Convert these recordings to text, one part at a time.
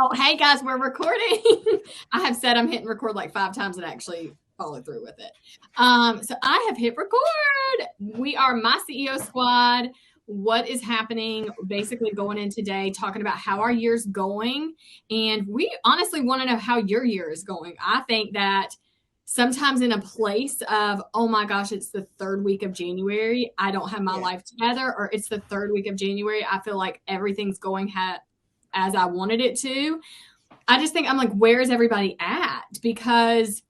Oh, hey guys, we're recording. I have said I'm hitting record like 5 times and actually follow through with it. So I have hit record. We are my CEO squad. What is happening? Basically, going in today, talking about how our year's going. And we honestly want to know how your year is going. I think that sometimes in a place of, oh my gosh, it's the third week of January, I don't have my life together, or it's the third week of January, I feel like everything's going as I wanted it to. I just think I'm like, where is everybody at? Because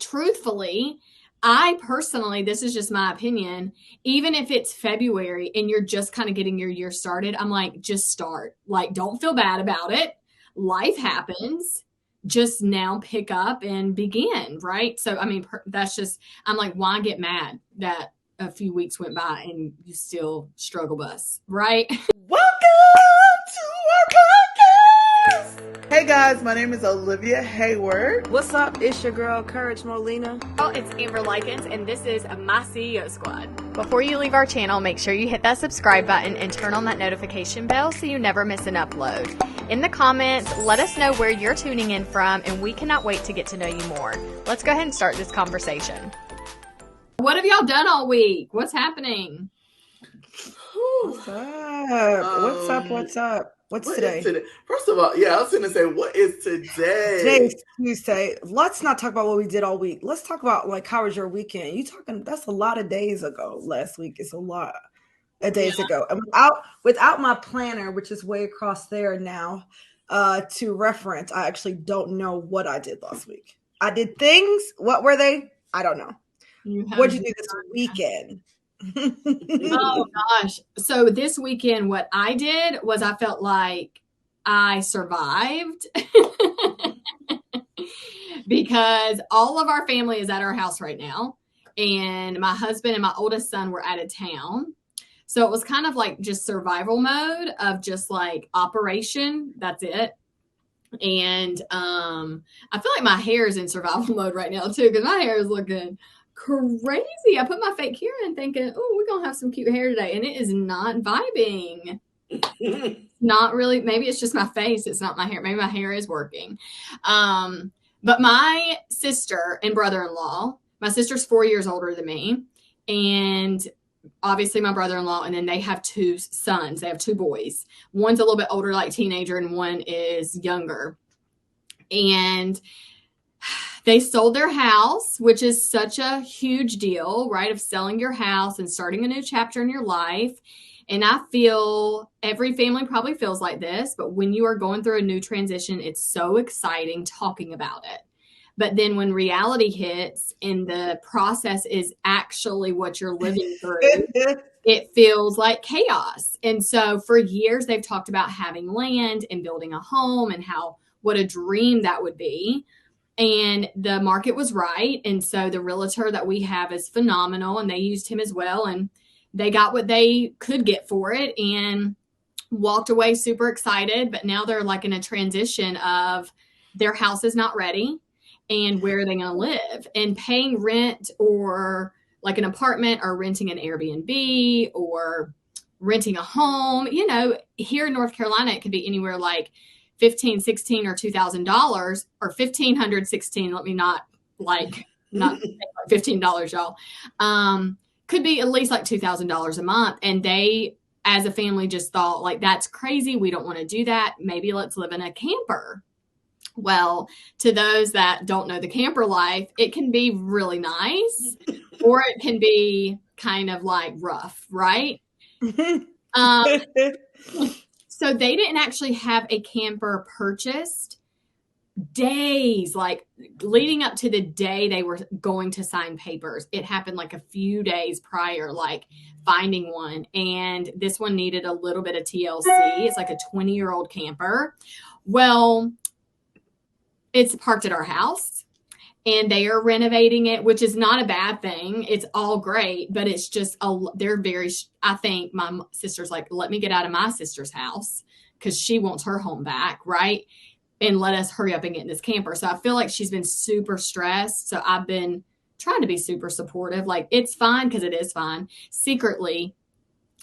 truthfully, I personally, this is just my opinion, even if it's February and you're just kind of getting your year started, I'm like, just start. Like, don't feel bad about it. Life happens. Just now pick up and begin, right? So, I mean, that's just, I'm like, why get mad that a few weeks went by and you still struggle bus, right? Welcome to our podcast. Hey guys, my name is Olivia Hayward. What's up? It's your girl, Courage Molina. Oh, it's Amber Likens, and this is my CEO Squad. Before you leave our channel, make sure you hit that subscribe button and turn on that notification bell so you never miss an upload. In the comments, let us know where you're tuning in from, and we cannot wait to get to know you more. Let's go ahead and start this conversation. What have y'all done all week? What's happening? What's up? What's up? What's today? First of all, I was going to say, what is today? Today's Tuesday. Let's not talk about what we did all week. Let's talk about like how was your weekend? That's a lot of days ago. Last week is a lot of days ago. And without my planner, which is way across there now, to reference, I actually don't know what I did last week. I did things. What were they? I don't know. What'd you do this weekend? Oh gosh. So this weekend, what I did was I felt like I survived because all of our family is at our house right now. And my husband and my oldest son were out of town. So it was kind of like just survival mode of just like operation. That's it. And I feel like my hair is in survival mode right now too, because my hair is looking crazy. I put my fake hair in thinking, oh, we're gonna have some cute hair today, and it is not vibing. Not really. Maybe it's just my face, it's not my hair. Maybe my hair is working. But my sister and brother-in-law, my sister's 4 years older than me, and obviously my brother-in-law, and then they have 2 sons. They have 2 boys. One's a little bit older, like teenager, and one is younger. And they sold their house, which is such a huge deal, right? Of selling your house and starting a new chapter in your life. And I feel every family probably feels like this, but when you are going through a new transition, it's so exciting talking about it. But then when reality hits and the process is actually what you're living through, it feels like chaos. And so for years, they've talked about having land and building a home and what a dream that would be. And the market was right. And so the realtor that we have is phenomenal, and they used him as well. And they got what they could get for it and walked away super excited. But now they're like in a transition of their house is not ready. And where are they going to live? And paying rent or like an apartment or renting an Airbnb or renting a home, here in North Carolina, it could be anywhere like $1,500, $1,600, or $2,000 or $1,516. Let me not $15, y'all. Could be at least like $2,000 a month. And they, as a family, just thought like, that's crazy. We don't want to do that. Maybe let's live in a camper. Well, to those that don't know the camper life, it can be really nice or it can be kind of like rough, right? So they didn't actually have a camper purchased days, like leading up to the day they were going to sign papers. It happened like a few days prior, like finding one. And this one needed a little bit of TLC. It's like a 20-year-old camper. Well, it's parked at our house and they are renovating it, which is not a bad thing. It's all great, but it's just, I think my sister's like, let me get out of my sister's house because she wants her home back, right? And let us hurry up and get in this camper. So I feel like she's been super stressed. So I've been trying to be super supportive. Like, it's fine because it is fine. Secretly,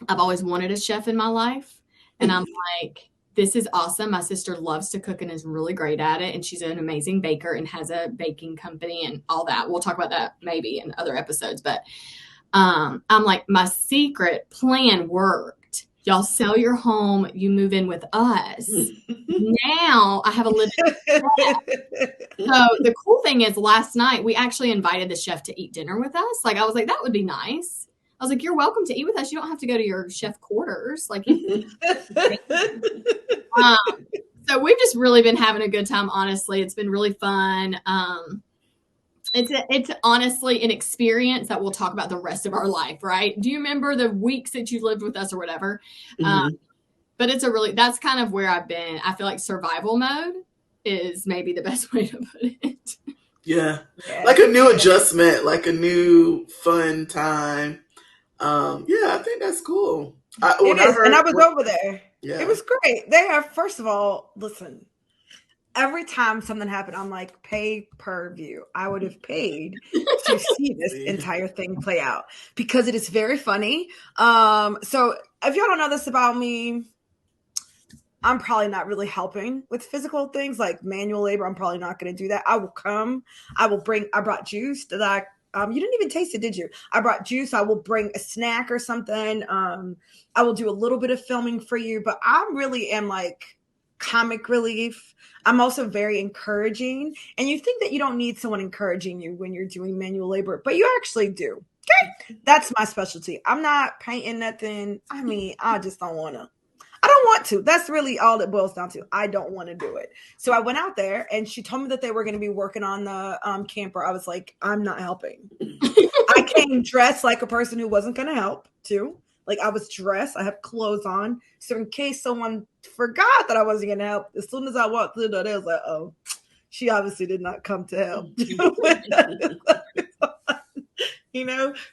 I've always wanted a chef in my life. And I'm like, this is awesome. My sister loves to cook and is really great at it. And she's an amazing baker and has a baking company and all that. We'll talk about that maybe in other episodes. But I'm like, my secret plan worked. Y'all sell your home, you move in with us. Now I have a living chef. So the cool thing is last night we actually invited the chef to eat dinner with us. Like I was like, that would be nice. I was like, you're welcome to eat with us. You don't have to go to your chef quarters. Like, so we've just really been having a good time. Honestly, it's been really fun. It's honestly an experience that we'll talk about the rest of our life, right? Do you remember the weeks that you lived with us or whatever? But that's kind of where I've been. I feel like survival mode is maybe the best way to put it. Yeah. Like a new adjustment, like a new fun time. I think that's cool. And I was over there. Yeah. It was great. They are, first of all, listen, every time something happened, I'm like, pay per view. I would have paid to see this entire thing play out because it is very funny. So if y'all don't know this about me, I'm probably not really helping with physical things like manual labor. I'm probably not going to do that. I brought juice that you didn't even taste it, did you? I brought juice. I will bring a snack or something. I will do a little bit of filming for you, but I really am like comic relief. I'm also very encouraging. And you think that you don't need someone encouraging you when you're doing manual labor, but you actually do. Okay. That's my specialty. I'm not painting nothing. I mean, I just don't want to. I don't want to. That's really all it boils down to. I don't want to do it. So I went out there and she told me that they were going to be working on the camper. I was like, I'm not helping. I came dressed like a person who wasn't going to help too. Like I was dressed. I have clothes on. So in case someone forgot that I wasn't going to help, as soon as I walked through the door, they was like, oh, she obviously did not come to help.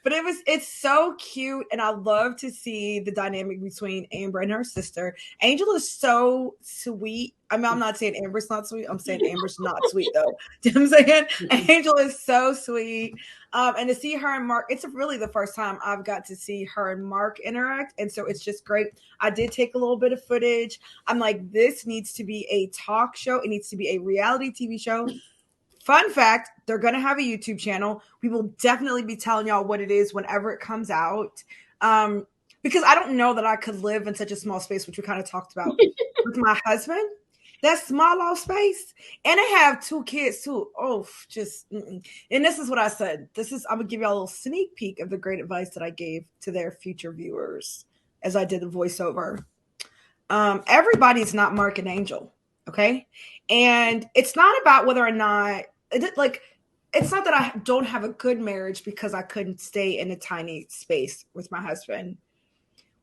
But it's so cute. And I love to see the dynamic between Amber and her sister. Angel is so sweet. I mean, I'm not saying Amber's not sweet. I'm saying Amber's not sweet though. Do you know what I'm saying? Angel is so sweet. And to see her and Mark, it's really the first time I've got to see her and Mark interact. And so it's just great. I did take a little bit of footage. I'm like, this needs to be a talk show. It needs to be a reality TV show. Fun fact, they're going to have a YouTube channel. We will definitely be telling y'all what it is whenever it comes out. Because I don't know that I could live in such a small space, which we kind of talked about with my husband. That small off space. And I have 2 kids too. Oh, just, and this is what I said. I'm going to give y'all a little sneak peek of the great advice that I gave to their future viewers as I did the voiceover. Everybody's not Mark and Angel. Okay. And it's not about whether or not, it's not that I don't have a good marriage because I couldn't stay in a tiny space with my husband.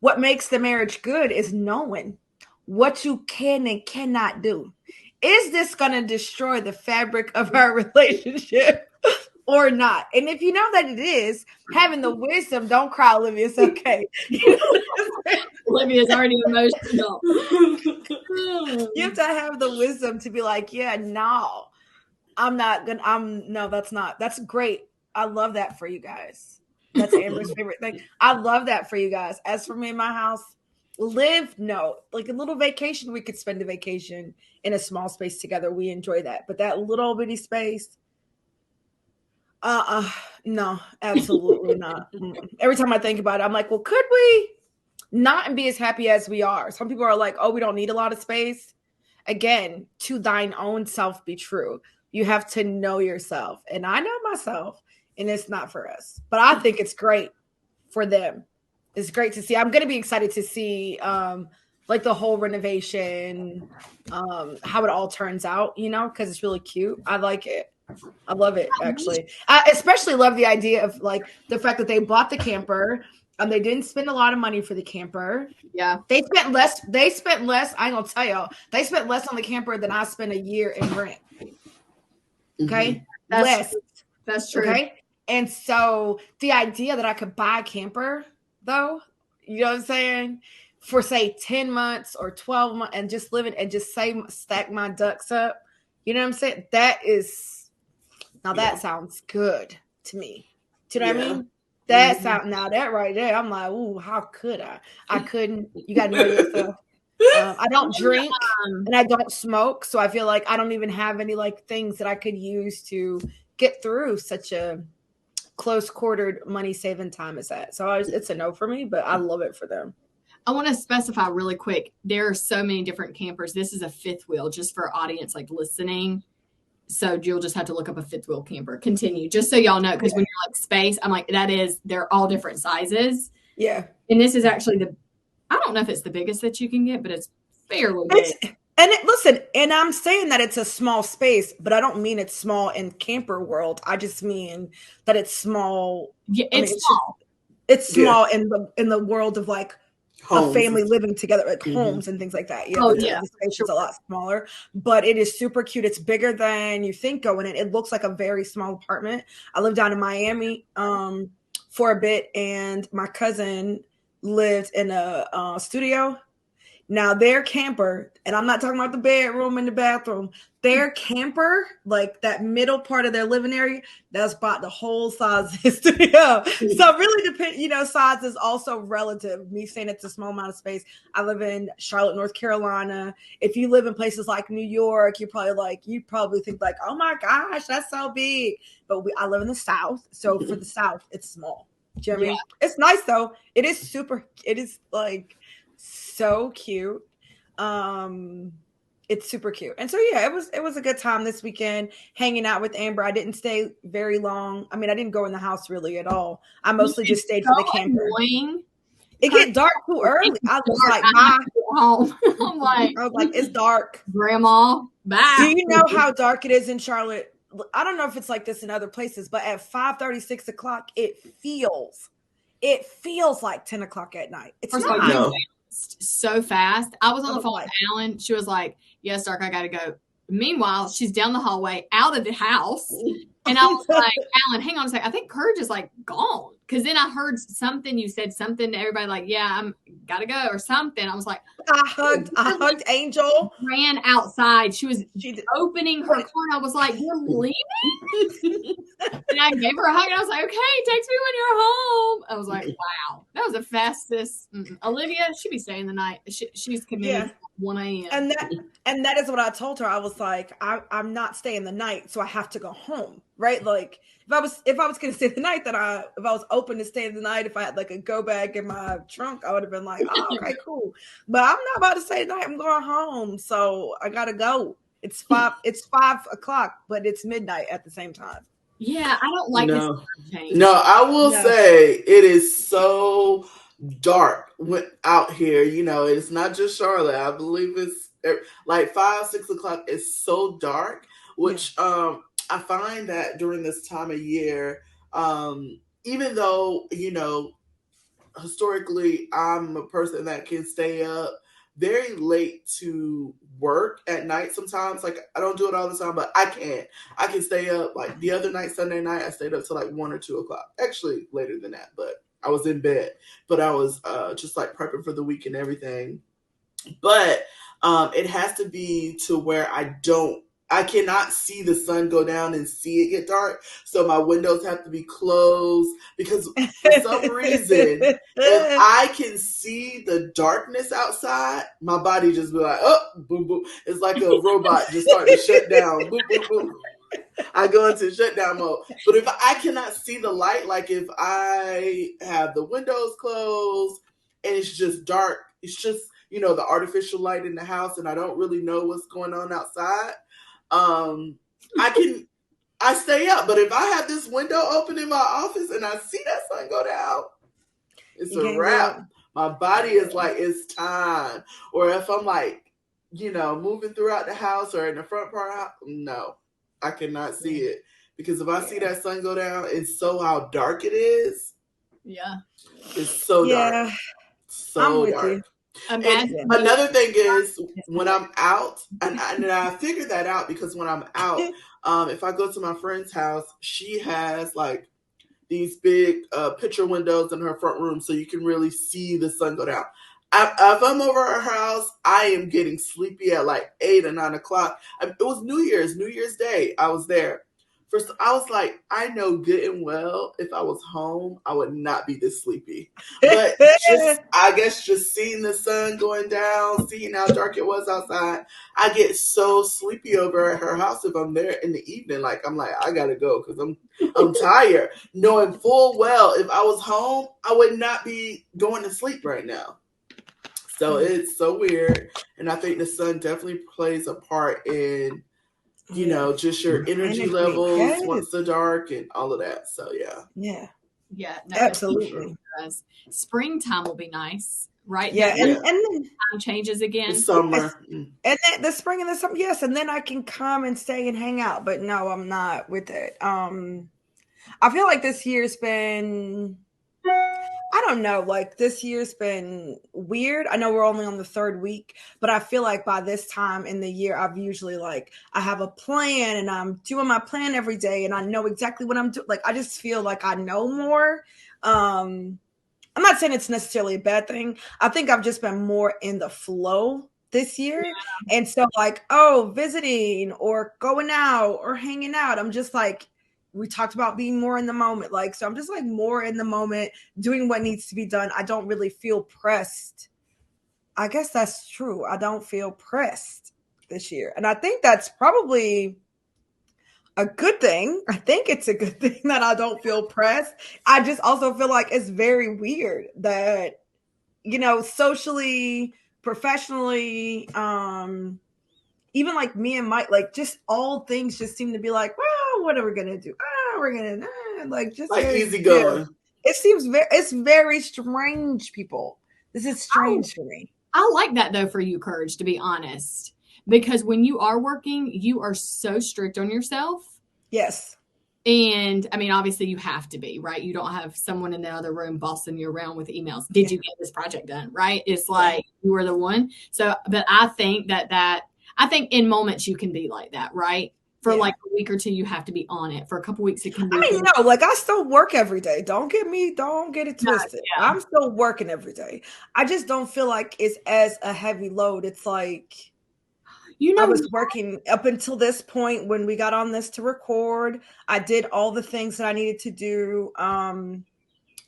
What makes the marriage good is knowing what you can and cannot do. Is this going to destroy the fabric of our relationship or not? And if you know that it is, having the wisdom, don't cry, Olivia. It's okay. Olivia's already emotional. You have to have the wisdom to be like, yeah, no. That's great. I love that for you guys. That's Amber's favorite thing. I love that for you guys. As for me in my house, like a little vacation, we could spend a vacation in a small space together. We enjoy that. But that little bitty space, no, absolutely not. Every time I think about it, I'm like, well, could we not and be as happy as we are? Some people are like, oh, we don't need a lot of space. Again, to thine own self be true. You have to know yourself. And I know myself, and it's not for us. But I think it's great for them. It's great to see. I'm going to be excited to see the whole renovation, how it all turns out, because it's really cute. I like it. I love it, actually. I especially love the idea of the fact that they bought the camper. They didn't spend a lot of money for the camper. Yeah. They spent less. I ain't gonna tell y'all. They spent less on the camper than I spent a year in rent. Okay. Mm-hmm. That's true. Okay. And so the idea that I could buy a camper though, you know what I'm saying? For say 10 months or 12 months and just live it and just stack my ducks up. You know what I'm saying? That sounds good to me. Do you know what I mean? That sound now that right there, I'm like, ooh, how could I? I couldn't. You gotta know yourself. I don't drink and I don't smoke, so I feel like I don't even have any like things that I could use to get through such a close quartered money saving time as that. So it's a no for me, but I love it for them. I want to specify really quick. There are so many different campers. This is a fifth wheel, just for audience like listening. So you'll just have to look up a fifth wheel camper. Continue, just so y'all know, because when you're like space, I'm like, they're all different sizes. Yeah. And this is actually I don't know if it's the biggest that you can get, but it's fairly big. Listen, and I'm saying that it's a small space, but I don't mean it's small in camper world. I just mean that it's small. Yeah, it's small. It's small in the world of like homes. A family living together, like homes and things like that. Yeah, the space is a lot smaller, but it is super cute. It's bigger than you think going in. It looks like a very small apartment. I lived down in Miami for a bit, and my cousin lived in a studio. Now their camper, and I'm not talking about the bedroom and the bathroom, their camper, like that middle part of their living area, that's about the whole size of the studio. So it really depends, size is also relative. Me saying it's a small amount of space. I live in Charlotte, North Carolina. If you live in places like New York, you probably think like, oh my gosh, that's so big. But I live in the South. So for the South, it's small. Do you know what I mean? It's nice though. It is like so cute. It's super cute. And so it was a good time this weekend hanging out with Amber. I didn't stay very long. I mean, I didn't go in the house really at all. I mostly just stayed for the camper. Annoying. It get dark too early. I was like, bye. I was like, it's dark. Grandma, bye. Do you know how dark it is in Charlotte? I don't know if it's like this in other places, but at 5:30, 6 o'clock, it feels like 10 o'clock at night. It's not. So fast. I was on the phone with Alan. She was like, yes, Dark, I gotta go. Meanwhile, she's down the hallway out of the house. And I was like, Alan, hang on a second. I think Courage is like gone. Because then I heard something. You said something to everybody like, yeah, I'm gotta go or something. I was like, I hugged Angel. Ran outside. She was opening her car. And I was like, you're leaving? And I gave her a hug and I was like, okay, text me when you're home. I was like, wow, that was the fastest. Olivia, she'd be staying the night. She's committed at 1 a.m. And that is what I told her. I was like, I'm not staying the night, so I have to go home. Right? Like if I was gonna stay the night, if I was open to stay the night, if I had like a go bag in my trunk, I would have been like, oh, okay, cool. But I'm not about to stay the night. I'm going home, so I gotta go. It's 5 o'clock, but it's midnight at the same time. Yeah, I don't like this change. No, I will say it is so dark out here. It's not just Charlotte. I believe it's like 5, 6 o'clock. It's so dark, which I find that during this time of year, even though, historically I'm a person that can stay up very late to work at night sometimes. Like I don't do it all the time, but I can stay up. Like the other night, Sunday night, I stayed up till like 1 or 2 o'clock. Actually later than that, but I was in bed. But I was just like prepping for the week and everything. But it has to be to where I cannot see the sun go down and see it get dark. So my windows have to be closed because for some reason, if I can see the darkness outside, my body just be like, oh, boom, boom. It's like a robot just starting to shut down. Boom, boom, boom. I go into shutdown mode. But if I cannot see the light, like if I have the windows closed and it's just dark, it's just, the artificial light in the house and I don't really know what's going on outside. I stay up, but if I have this window open in my office and I see that sun go down, it's a wrap. My body is like, it's time. Or if I'm like, moving throughout the house or in the front part of the house, no, I cannot see it. Because if I see that sun go down, it's so how dark it is. Yeah. It's so dark. So dark. And another thing is when I'm out, and I figured that out because when I'm out, if I go to my friend's house, she has like these big picture windows in her front room so you can really see the sun go down. If I'm over at her house, I am getting sleepy at like 8 or 9 o'clock. It was New Year's Day. I was there First, I was like, I know good and well if I was home, I would not be this sleepy. But I guess just seeing the sun going down, seeing how dark it was outside, I get so sleepy over at her house if I'm there in the evening. Like, I'm like, I gotta go because I'm tired. Knowing full well if I was home, I would not be going to sleep right now. So it's so weird. And I think the sun definitely plays a part in just your energy levels once the dark and all of that. So yeah, no, absolutely. Springtime will be nice, right? Yeah, and then time changes again. The summer, and then the spring and the summer. Yes, and then I can come and stay and hang out. But no, I'm not with it. I feel like this year's been. I don't know, like this year's been weird. I know we're only on the third week, but I feel like by this time in the year, I've usually I have a plan and I'm doing my plan every day and I know exactly what I'm doing. Like, I just feel like I know more. I'm not saying it's necessarily a bad thing. I think I've just been more in the flow this year. Yeah. And so visiting or going out or hanging out, I'm just like, we talked about being more in the moment. So I'm just more in the moment, doing what needs to be done. I don't really feel pressed. I guess that's true. I don't feel pressed this year. And I think that's probably a good thing. I think it's a good thing that I don't feel pressed. I just also feel like it's very weird that, socially, professionally, even me and Mike, just all things just seem to be well, what are we gonna do? We're gonna easy going. It seems it's very strange, people. This is strange for me. I like that though for you, Courage, to be honest, because when you are working, you are so strict on yourself. Yes. And I mean, obviously you have to be, right? You don't have someone in the other room bossing you around with emails. Did you get this project done? Right? It's you are the one. So, but I think I think in moments you can be like that, right? For a week or two, you have to be on it. For a couple weeks, it can be. I mean, no, I still work every day. Don't get it twisted. Yeah. I'm still working every day. I just don't feel like it's as a heavy load. It's I was working up until this point when we got on this to record. I did all the things that I needed to do.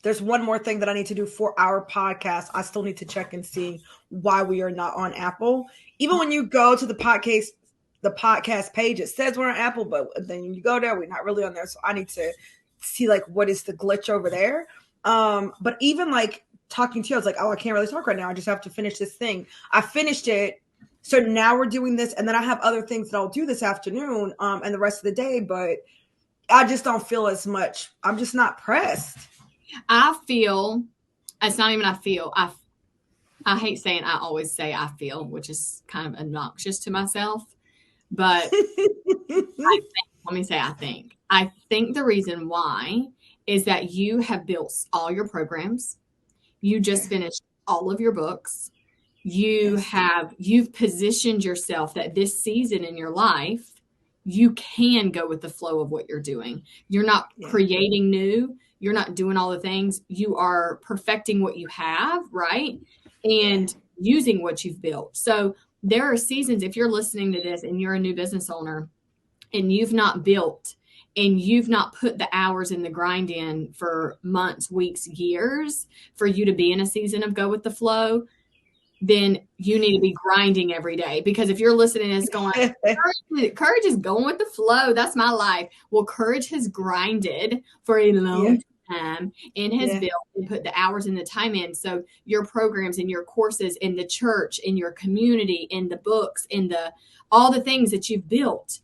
There's one more thing that I need to do for our podcast. I still need to check and see why we are not on Apple. Even when you go to the podcast page, it says we're on Apple, but then you go there, we're not really on there. So I need to see what is the glitch over there. But even talking to you, I was oh, I can't really talk right now. I just have to finish this thing. I finished it. So now we're doing this, and then I have other things that I'll do this afternoon and the rest of the day, but I just don't feel as much. I'm just not pressed. I feel, it's not even I feel, I hate saying I always say I feel, which is kind of obnoxious to myself, but I think the reason why is that you have built all your programs. You just finished all of your books. You've positioned yourself that this season in your life, you can go with the flow of what you're doing. You're not creating new. You're not doing all the things. You are perfecting what you have, right? And using what you've built. So there are seasons, if you're listening to this and you're a new business owner and you've not built and you've not put the hours and the grind in for months, weeks, years for you to be in a season of go with the flow, then you need to be grinding every day. Because if you're listening and it's going, Courage is going with the flow. That's my life. Well, Courage has grinded for a long time and has built and put the hours and the time in. So your programs and your courses in the church, in your community, in the books, in all the things that you've built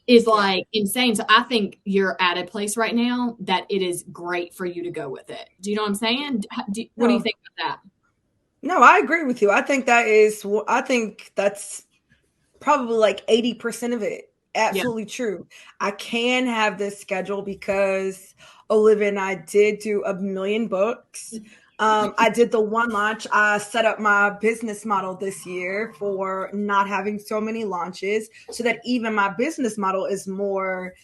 is insane. So I think you're at a place right now that it is great for you to go with it. Do you know what I'm saying? What do you think about that? No, I agree with you. I think that's probably 80% of it. Absolutely true. I can have this schedule because Olivia and I did do 1 million books. I did the one launch. I set up my business model this year for not having so many launches so that even my business model is more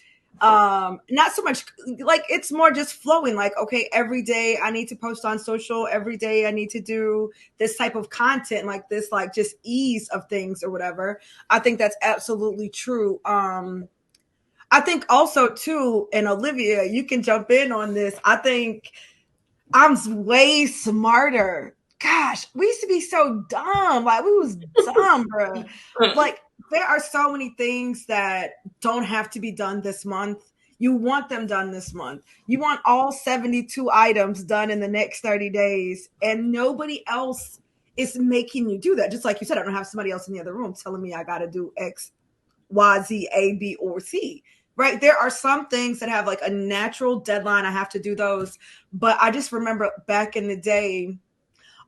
not so much it's more just flowing. Okay, every day I need to post on social, every day I need to do this type of content, this just ease of things or whatever. I think that's absolutely true. I I think also too, and Olivia, you can jump in on this. I think I'm way smarter. Gosh, we used to be so dumb. Like we was dumb, bro. Like there are so many things that don't have to be done this month. You want them done this month. You want all 72 items done in the next 30 days, and nobody else is making you do that. Just like you said, I don't have somebody else in the other room telling me I got to do X, Y, Z, A, B, or C. Right. There are some things that have like a natural deadline. I have to do those. But I just remember back in the day,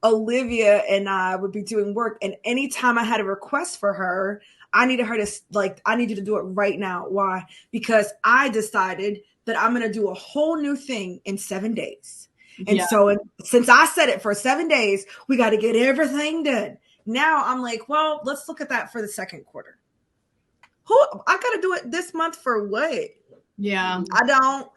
Olivia and I would be doing work. And anytime I had a request for her, I needed her to I need you to do it right now. Why? Because I decided that I'm going to do a whole new thing in 7 days. And so since I said it for 7 days, we got to get everything done. Now I'm like, well, let's look at that for the second quarter. I got to do it this month for what? Yeah. I don't.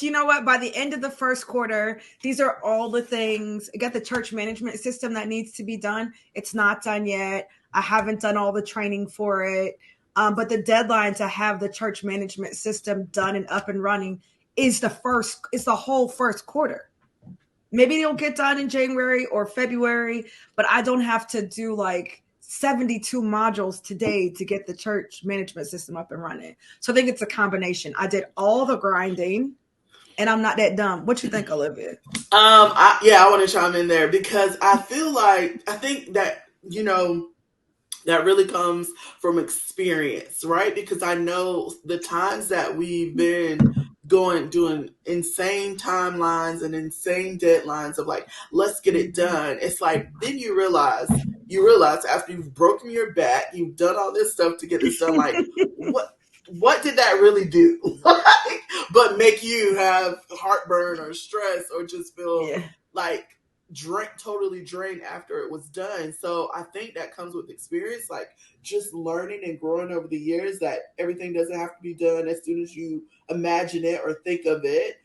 You know what? By the end of the first quarter, these are all the things. I got the church management system that needs to be done. It's not done yet. I haven't done all the training for it. But the deadline to have the church management system done and up and running is the whole first quarter. Maybe it'll get done in January or February, but I don't have to do like 72 modules today to get the church management system up and running. So I think it's a combination. I did all the grinding and I'm not that dumb. What you think, Olivia? I want to chime in there because I think that, that really comes from experience, right? Because I know the times that we've been doing insane timelines and insane deadlines of like, let's get it done. It's like, then you realize after you've broken your back, you've done all this stuff to get this done, like, what did that really do? But make you have heartburn or stress or just feel like totally drained after it was done. So I think that comes with experience, like just learning and growing over the years that everything doesn't have to be done as soon as you imagine it or think of it.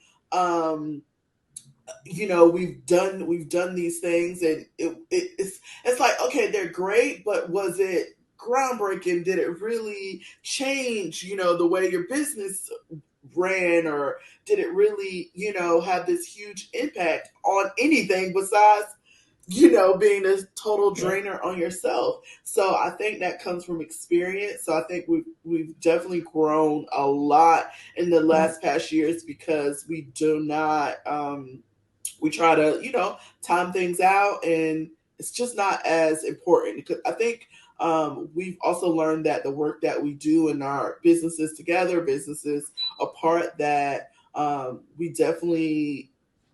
We've done these things and it's like, okay, they're great, but was it groundbreaking? Did it really change, the way your business ran, or did it really, have this huge impact on anything besides, being a total drainer on yourself? So I think that comes from experience. So I think we've definitely grown a lot in the last past years because we do not, we try to, time things out, and it's just not as important. Because I think we've also learned that the work that we do in our businesses together, businesses apart, that we definitely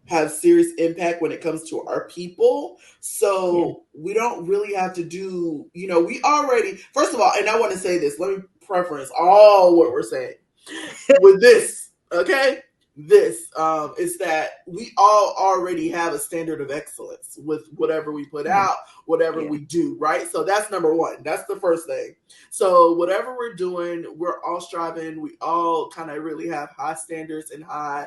have serious impact when it comes to our people. So we don't really have to do, we already, first of all, and I want to say this, let me preference all what we're saying with this, okay? This is that we all already have a standard of excellence with whatever we put out, whatever we do, right? So that's number one. That's the first thing. So whatever we're doing, we're all striving. We all kind of really have high standards and high,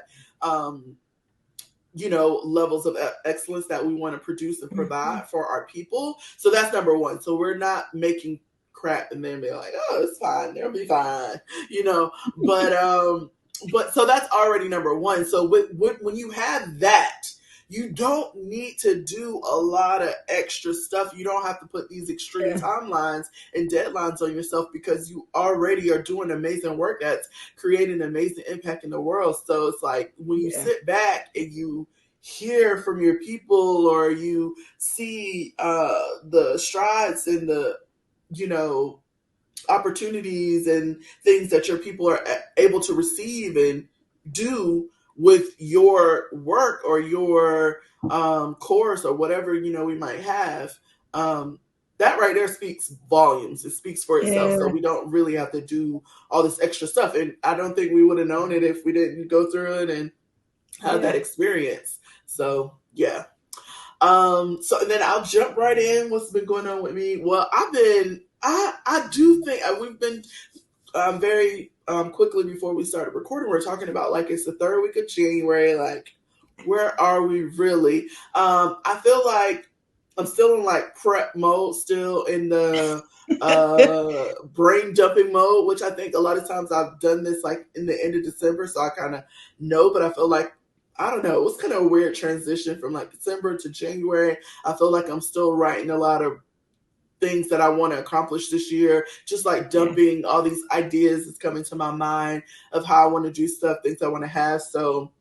levels of excellence that we want to produce and provide for our people. So that's number one. So we're not making crap and then be like, oh, it's fine. They'll be fine, But so that's already number one. So when you have that, you don't need to do a lot of extra stuff. You don't have to put these extreme timelines and deadlines on yourself because you already are doing amazing work that's creating amazing impact in the world. So it's like when you sit back and you hear from your people or you see the strides and the, opportunities and things that your people are able to receive and do with your work or your course or whatever we might have, that right there speaks volumes. It speaks for itself. So we don't really have to do all this extra stuff, and I don't think we would have known it if we didn't go through it and have that experience. So so then I'll jump right in. What's been going on with me? Well, I do think we've been very quickly before we started recording, we're talking about like it's the third week of January. Like, where are we really? I feel like I'm still in like prep mode, still in the brain dumping mode, which I think a lot of times I've done this like in the end of December, so I kind of know, but I feel like I don't know, it was kind of a weird transition from like December to January. I feel like I'm still writing a lot of things that I want to accomplish this year, just like dumping all these ideas that's coming to my mind of how I want to do stuff, things I want to have. So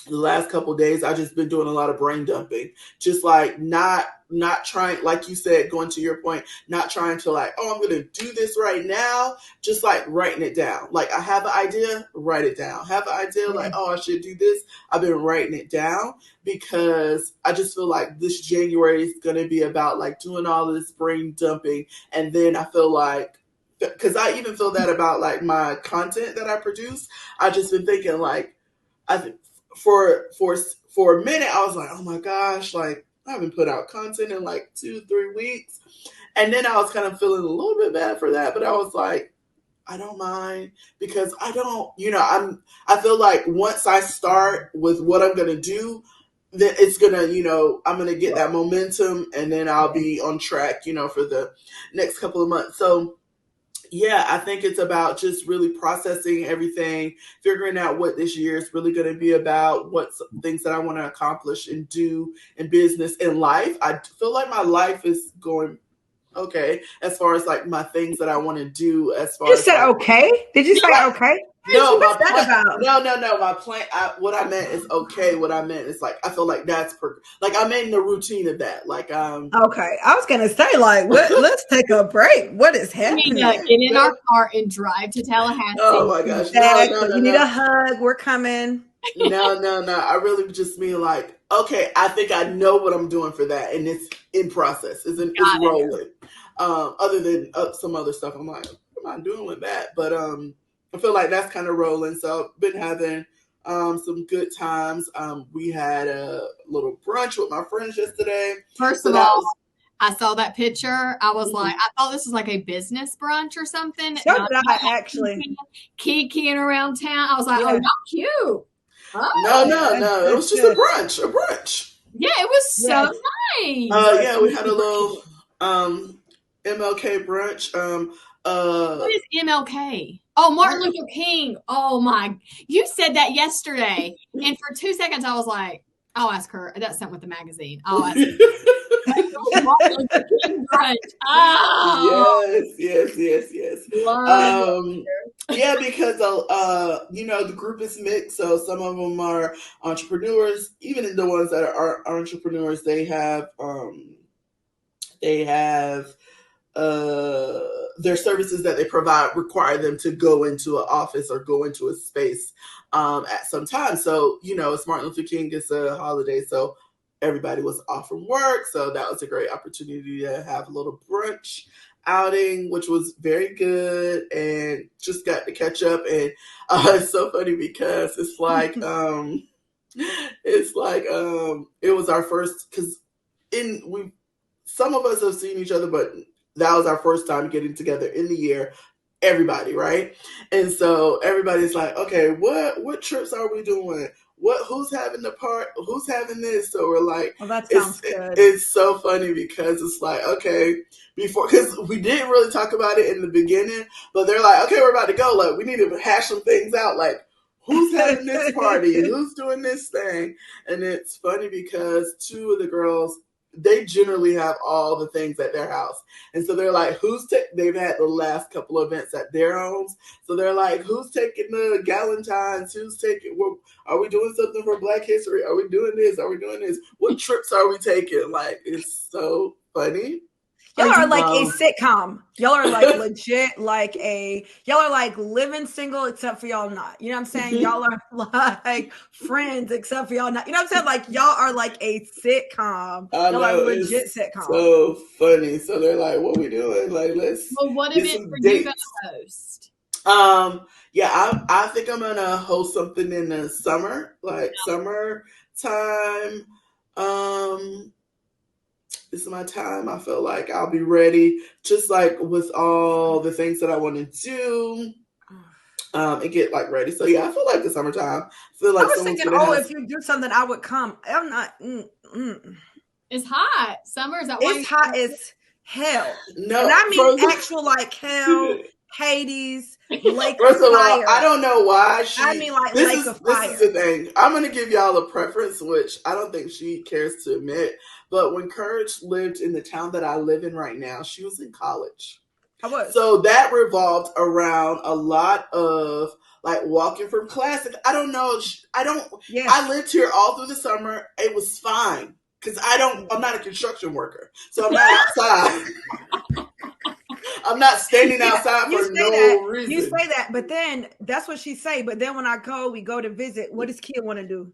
the last couple of days I've just been doing a lot of brain dumping, just like not trying, like you said, going to your point, not trying to like, oh, I'm gonna do this right now, just like writing it down. Like I have an idea, write it down. Have an idea, like, oh, I should do this, I've been writing it down, because I just feel like this January is gonna be about like doing all of this brain dumping. And then I feel like, because I even feel that about like my content that I produce, I just been thinking like, I think for a minute I was like, oh my gosh, like I haven't put out content in like 2-3 weeks. And then I was kind of feeling a little bit bad for that, but I was like, I don't mind, because I don't, I feel like once I start with what I'm gonna do, then it's gonna, I'm gonna get that momentum, and then I'll be on track, for the next couple of months. So yeah, I think it's about just really processing everything, figuring out what this year is really going to be about, what things that I want to accomplish and do in business, in life. I feel like my life is going okay as far as like my things that I want to do. As far You as said like, okay? Did you say okay? no, What's that about? no. My plan. What I meant is okay. What I meant is like I feel like that's like I'm in the routine of that. Like Okay, I was gonna say like, what? Let's take a break. What is We need to happening? get in our car and drive to Oh Tallahassee. my gosh, Exactly. You need no. a hug. We're coming. No. I really just mean like, okay, I think I know what I'm doing for that, and it's in process. It's Got it. rolling. Other than some other stuff, I'm like, what am I doing with that? But I feel like that's kind of rolling. So I've been having some good times. We had a little brunch with my friends yesterday. First So of that all, was I saw that picture. I was like, I thought this was like a business brunch or something. So Not did I actually. kikiing around town. I was like, oh, Yeah. y'all cute. no. It That's was just good. a brunch. Yeah, it was so Yes. nice. Yeah, we had a little MLK brunch. What is MLK? Oh, Martin Luther King. Oh my. You said that yesterday. And for 2 seconds I was like, I'll ask her. That's sent with the magazine. I'll ask her. Martin Luther King brunch. Oh, Yes. love Yeah, because the group is mixed, so some of them are entrepreneurs. Even the ones that are entrepreneurs, they have their services that they provide require them to go into an office or go into a space at some time. So, it's Martin Luther King, it's a holiday, so everybody was off from work. So that was a great opportunity to have a little brunch outing, which was very good, and just got to catch up. And it's so funny because it's like, it was our first, because some of us have seen each other, but that was our first time getting together in the year, everybody, right? And so everybody's like, okay, what trips are we doing? Who's having the part? Who's having this? So we're like, Well, that sounds good. it's so funny because it's like, okay, because we didn't really talk about it in the beginning, but they're like, okay, we're about to go. Like, we need to hash some things out. Like, who's having this party? Who's doing this thing? And it's funny because two of the girls, they generally have all the things at their house. And so they're like, they've had the last couple of events at their homes. So they're like, who's taking the Galentine's? Are we doing something for Black History? Are we doing this? Are we doing this? What trips are we taking? Like, it's so funny. Y'all are like a sitcom. Y'all are like legit y'all are like living single except for y'all not. You know what I'm saying? Y'all are like friends except for y'all not. You know what I'm saying? Like y'all are like a sitcom. Y'all are legit sitcom. So funny. So they're like, what are we doing? Like, let's what event were you gonna host? Yeah, I think I'm gonna host something in the summer, like summertime. This is my time. I feel like I'll be ready, just like with all the things that I want to do, and get like ready. So yeah, I feel like the summertime. I feel like I was thinking, if you do something, I would come. I'm not. It's hot. Summer is that? It's hot. hell. No, And I mean actual like hell, Hades, lake of first of all, fire. I don't know why I mean like This lake is of this is fire. the thing. I'm gonna give y'all a preference, which I don't think she cares to admit. But when Courage lived in the town that I live in right now, she was in college. I was. So that revolved around a lot of like walking from class. I don't know. Yes. I lived here all through the summer. It was fine because I'm not a construction worker, so I'm not outside. I'm not standing outside for no reason. You say that, but then that's what she say. But then when we go to visit. What does Kia want to do?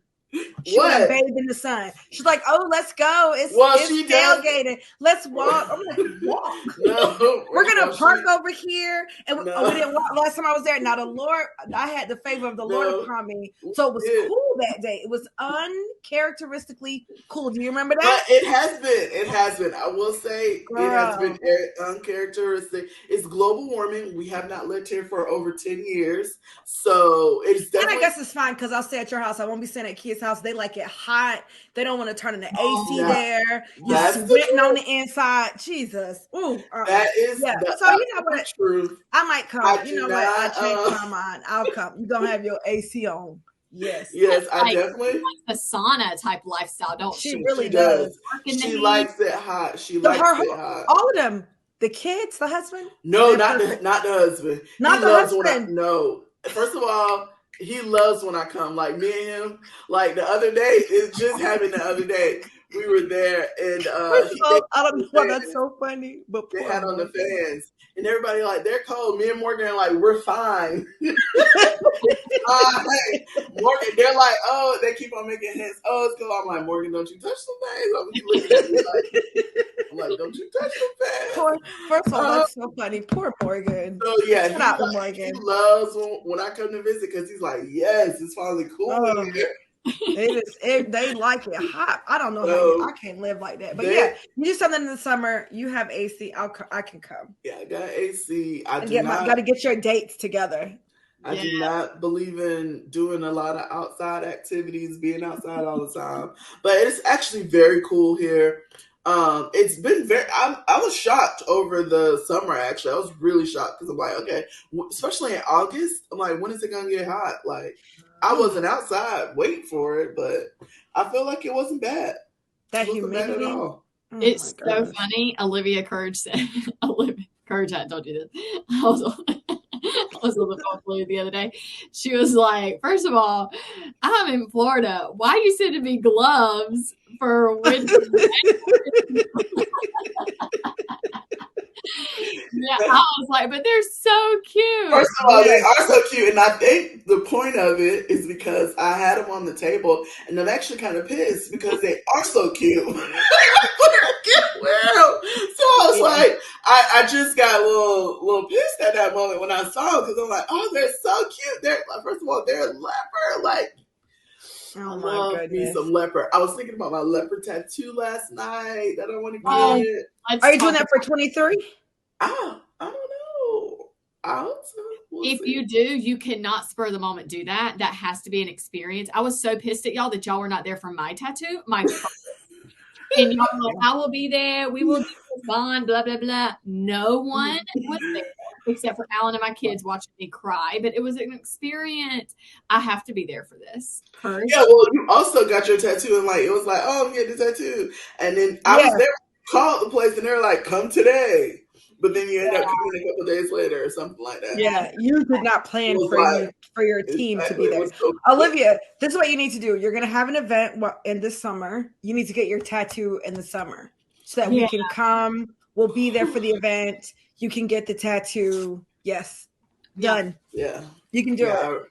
She want to bathe in the sun. She's like, "Oh, let's go. It's tailgating. Let's walk." I'm like, "Walk? No, we're gonna park over here." And we didn't walk last time I was there. Now the Lord, I had the favor of the Lord upon me, so it was cool that day. It was uncharacteristically cool. Do you remember that? But it has been. I will say it has been uncharacteristic. It's global warming. We have not lived here for over 10 years, so it's definitely. And I guess it's fine because I'll stay at your house. I won't be staying at Kia's house. They like it hot. They don't want to turn in the AC there. You're sweating on the inside. Jesus. Ooh. That is so you know what? Truth. I might come. I changed my mind. I'll come. You're gonna have your AC on. Yes. Yes, I definitely like the sauna type lifestyle, don't she? She really does. She likes it hot. She likes it hot. All of them. The kids, the husband? No, not the husband. Not the husband. No. First of all, he loves when I come. Like me and him, like the other day, it just happened the other day. We were there and I don't know why that's so funny, but they had on the fans and everybody like they're cold. Me and Morgan are like, we're fine. Morgan, they're like, oh, they keep on making hints. Oh, it's cool. I'm like, Morgan, don't you touch the fans. I'm like, don't you touch the fans. First of all, that's so funny. Poor Morgan. So yeah, Morgan. He loves when I come to visit because he's like, yes, it's finally cool here. They like it hot. I don't know how I can't live like that. But you do something in the summer. You have AC. I can come. Yeah, I got AC. I got to get your dates together. I do not believe in doing a lot of outside activities, being outside all the time. But it's actually very cool here. It's been I was shocked over the summer, actually. I was really shocked because I'm like, okay, especially in August, I'm like, when is it going to get hot? Like, I wasn't outside waiting for it, but I feel like it wasn't bad. That humidity. Bad at all. It's so funny. Olivia Courage said, Courage, don't do this. I was on the phone with the other day. She was like, first of all, I'm in Florida. Why you sending me gloves for winter? Yeah, I was like, but they're so cute. First of all, they are so cute, and I think the point of it is because I had them on the table, and I'm actually kind of pissed because they are so cute. So I was like, I just got a little pissed at that moment when I saw them because I'm like, oh, they're so cute. They're first of all, they're a leopard, like. Oh my goodness. Me some leopard. I was thinking about my leopard tattoo last night that I want to get. Are you doing that for 23? I don't know. I hope so. If you do, you cannot spur the moment do that. That has to be an experience. I was so pissed at y'all that y'all were not there for my tattoo. And y'all were like, I will be there. We will do this bond, blah, blah, blah. No one was there except for Alan and my kids watching me cry. But it was an experience. I have to be there for this. Yeah, well, you also got your tattoo and like it was like, oh, I'm getting the tattoo. And then I was there, called the place, and they're like, come today. But then you end up coming a couple days later or something like that. Yeah, you did not plan for your team to be there. So Olivia, this is what you need to do. You're going to have an event in the summer. You need to get your tattoo in the summer so that we can come. We'll be there for the event. You can get the tattoo. Yes. Done. Yeah. You can do it.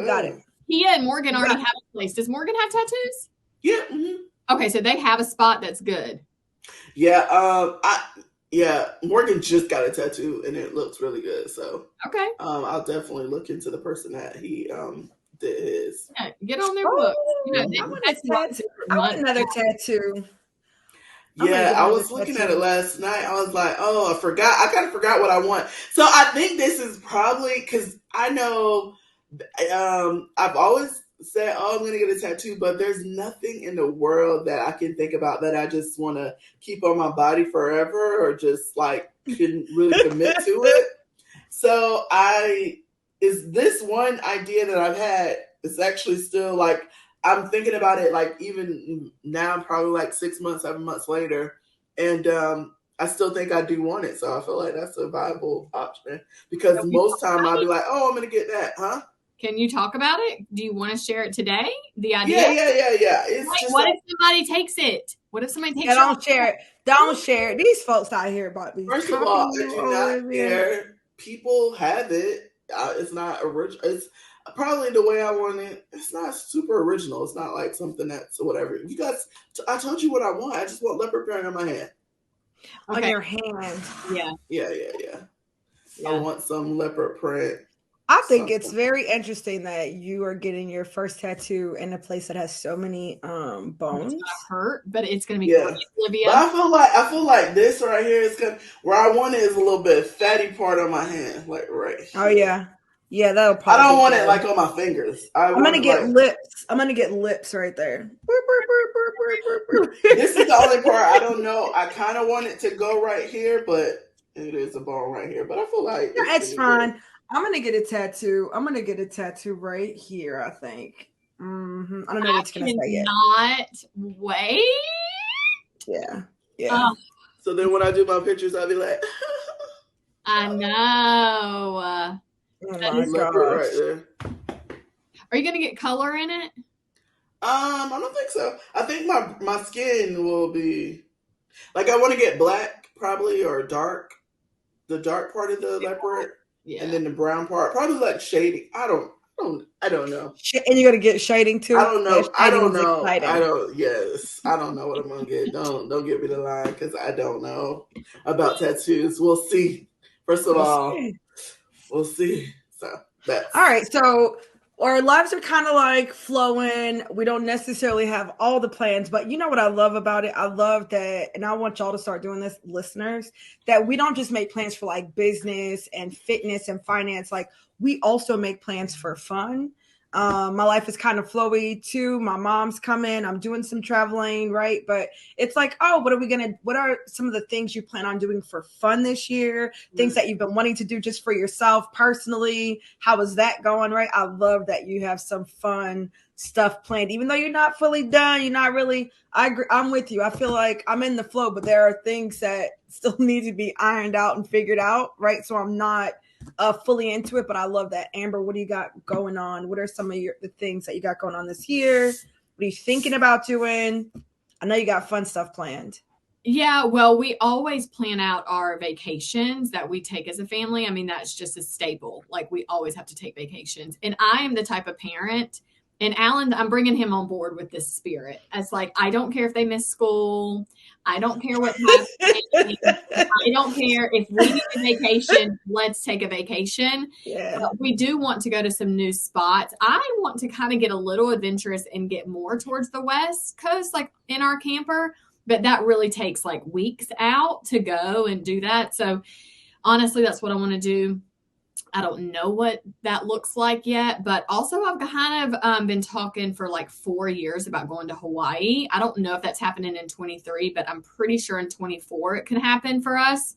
Got it. Kia and Morgan already have a place. Does Morgan have tattoos? Yeah. Mm-hmm. Okay, so they have a spot that's good. Yeah. Morgan just got a tattoo and it looks really good. So okay, I'll definitely look into the person that he did his. Yeah, get on their book. I want another tattoo. Yeah, I was looking at it last night. I was like, oh, I forgot. I kind of forgot what I want. So I think this is probably because I know I've always said, "Oh, I'm going to get a tattoo," but there's nothing in the world that I can think about that I just want to keep on my body forever or just like can really commit to it. So is this one idea that I've had, it's actually still like, I'm thinking about it like even now, probably like 6 months, 7 months later. And I still think I do want it. So I feel like that's a viable option because Can we most talk time about I'll be it? like, oh, I'm going to get that. Huh? Can you talk about it? Do you want to share it today? The idea? Yeah. It's Like, just what like, if somebody takes it? What if somebody takes Yeah, your don't share it. Don't share it. These folks out here about these first of copying all, I you, do not Olivia. care. People have it. It's not original. It's probably the way I want it. It's not super original. It's not like something that's whatever. You guys, I told you what I want. I just want leopard print on my hand. On Okay. your hand. Yeah. I want some leopard print. I think it's something. very interesting that you are getting your first tattoo in a place that has so many bones. It's gonna hurt, but it's gonna be Yeah. great, Olivia. But I feel like this right here is gonna, where I want it is a little bit fatty part on my hand, like right here. Oh yeah. Yeah, that'll I probably don't be want good. it like on my fingers. I'm gonna get lips. I'm gonna get lips right there. This is the only part I don't know. I kind of want it to go right here, but it is a bone right here. But I feel like It's fine. I'm gonna get a tattoo. I'm gonna get a tattoo right here, I think. I don't know what it's gonna say yet. Not wait. Yeah. So then when I do my pictures, I'll be like, I know. Oh That my is leopard gosh. right there. Are you gonna get color in it? I don't think so. I think my skin will be like, I want to get black probably, or dark, the dark part of the leopard, Yeah. and then the brown part probably like shading. I don't know. And you're gonna get shading too. I don't know. That I shading don't is know. exciting. I don't. Yes, I don't know what I'm gonna get. Don't get me the line because I don't know about tattoos. We'll see. First of all, we'll see. So that's all right. So our lives are kind of like flowing. We don't necessarily have all the plans, but you know what I love about it? I love that, and I want y'all to start doing this, listeners, that we don't just make plans for like business and fitness and finance. Like we also make plans for fun. My life is kind of flowy too. My mom's coming. I'm doing some traveling, right? But it's like, oh, what are some of the things you plan on doing for fun this year? Things that you've been wanting to do just for yourself personally. How is that going, right? I love that you have some fun stuff planned, even though you're not fully done. You're not really, I agree, I'm with you. I feel like I'm in the flow, but there are things that still need to be ironed out and figured out, right? So I'm not fully into it, but I love that. Amber, what do you got going on? What are some of the things that you got going on this year? What are you thinking about doing? I know you got fun stuff planned. Yeah, well, we always plan out our vacations that we take as a family. I mean, that's just a staple. Like we always have to take vacations. And I am the type of parent, and Alan, I'm bringing him on board with this spirit. It's like, I don't care if they miss school. I don't care what happened. I don't care if we need a vacation. Let's take a vacation. Yeah. But we do want to go to some new spots. I want to kind of get a little adventurous and get more towards the West Coast, like in our camper. But that really takes like weeks out to go and do that. So honestly, that's what I want to do. I don't know what that looks like yet, but also I've kind of been talking for like 4 years about going to Hawaii. I don't know if that's happening in 23, but I'm pretty sure in 24 it could happen for us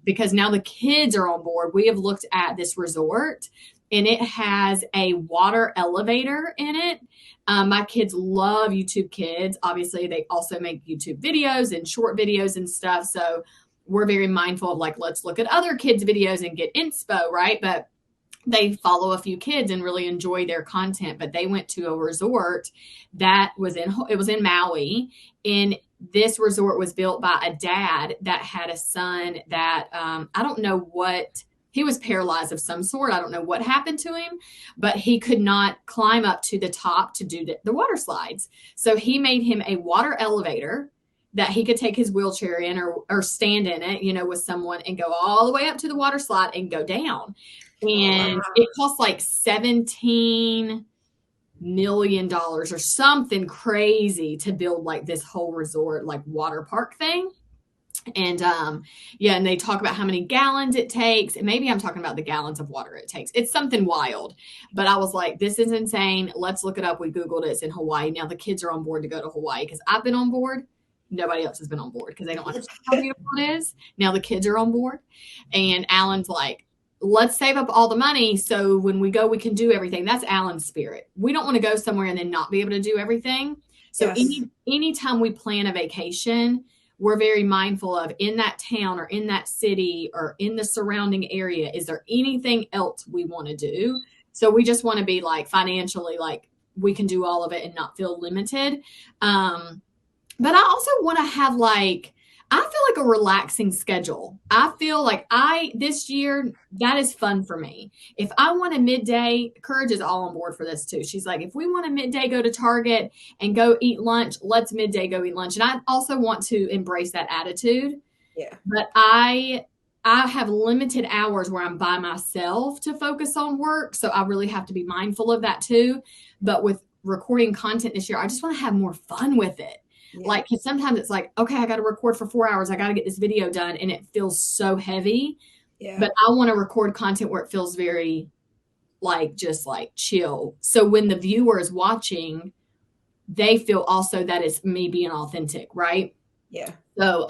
because now the kids are on board. We have looked at this resort and it has a water elevator in it. My kids love YouTube Kids. Obviously, they also make YouTube videos and short videos and stuff. So we're very mindful of like, let's look at other kids' videos and get inspo, right? But they follow a few kids and really enjoy their content. But they went to a resort that was in Maui. And this resort was built by a dad that had a son that I don't know what. He was paralyzed of some sort. I don't know what happened to him, but he could not climb up to the top to do the water slides. So he made him a water elevator that he could take his wheelchair in or stand in it, with someone and go all the way up to the water slide and go down. And it cost like $17 million or something crazy to build like this whole resort, like water park thing. And yeah, and they talk about how many gallons it takes. And maybe I'm talking about the gallons of water it takes. It's something wild. But I was like, this is insane. Let's look it up. We Googled it. It's in Hawaii. Now the kids are on board to go to Hawaii because I've been on board. Nobody else has been on board because they don't understand how beautiful it is. Now the kids are on board. And Alan's like, let's save up all the money so when we go, we can do everything. That's Alan's spirit. We don't want to go somewhere and then not be able to do everything. So Yes. anytime we plan a vacation, we're very mindful of in that town or in that city or in the surrounding area, is there anything else we want to do? So we just want to be like financially, like we can do all of it and not feel limited. But I also want to have like, I feel like a relaxing schedule. I feel like this year, that is fun for me. If I want a midday, Courage is all on board for this too. She's like, if we want a midday, go to Target and go eat lunch, let's midday go eat lunch. And I also want to embrace that attitude. Yeah. But I have limited hours where I'm by myself to focus on work. So I really have to be mindful of that too. But with recording content this year, I just want to have more fun with it. Yeah. Like, cause sometimes it's like, okay, I got to record for 4 hours. I got to get this video done. And it feels so heavy, but I want to record content where it feels very like, just like chill. So when the viewer is watching, they feel also that it's me being authentic. Right. Yeah. So,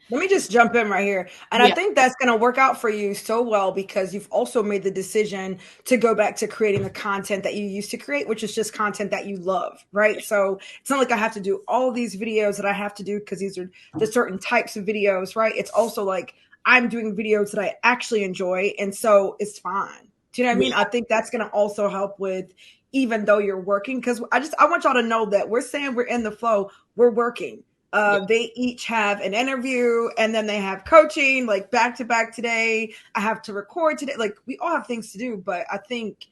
let me just jump in right here. And I think that's going to work out for you so well because you've also made the decision to go back to creating the content that you used to create, which is just content that you love, right? So it's not like I have to do all these videos that I have to do because these are the certain types of videos, right? It's also like I'm doing videos that I actually enjoy. And so it's fine. Do you know what I mean? I think that's going to also help with, even though you're working, because I want y'all to know that we're saying we're in the flow, we're working. They each have an interview and then they have coaching like back to back today. I have to record today. Like we all have things to do, but I think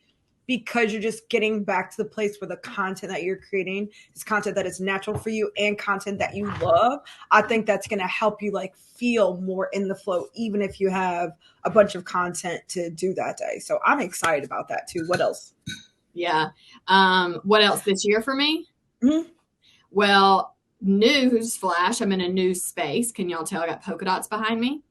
because you're just getting back to the place where the content that you're creating is content that is natural for you and content that you love, I think that's going to help you like feel more in the flow, even if you have a bunch of content to do that day. So I'm excited about that too. What else? Yeah. What else this year for me? Mm-hmm. Well, news flash, I'm in a new space. Can y'all tell I got polka dots behind me?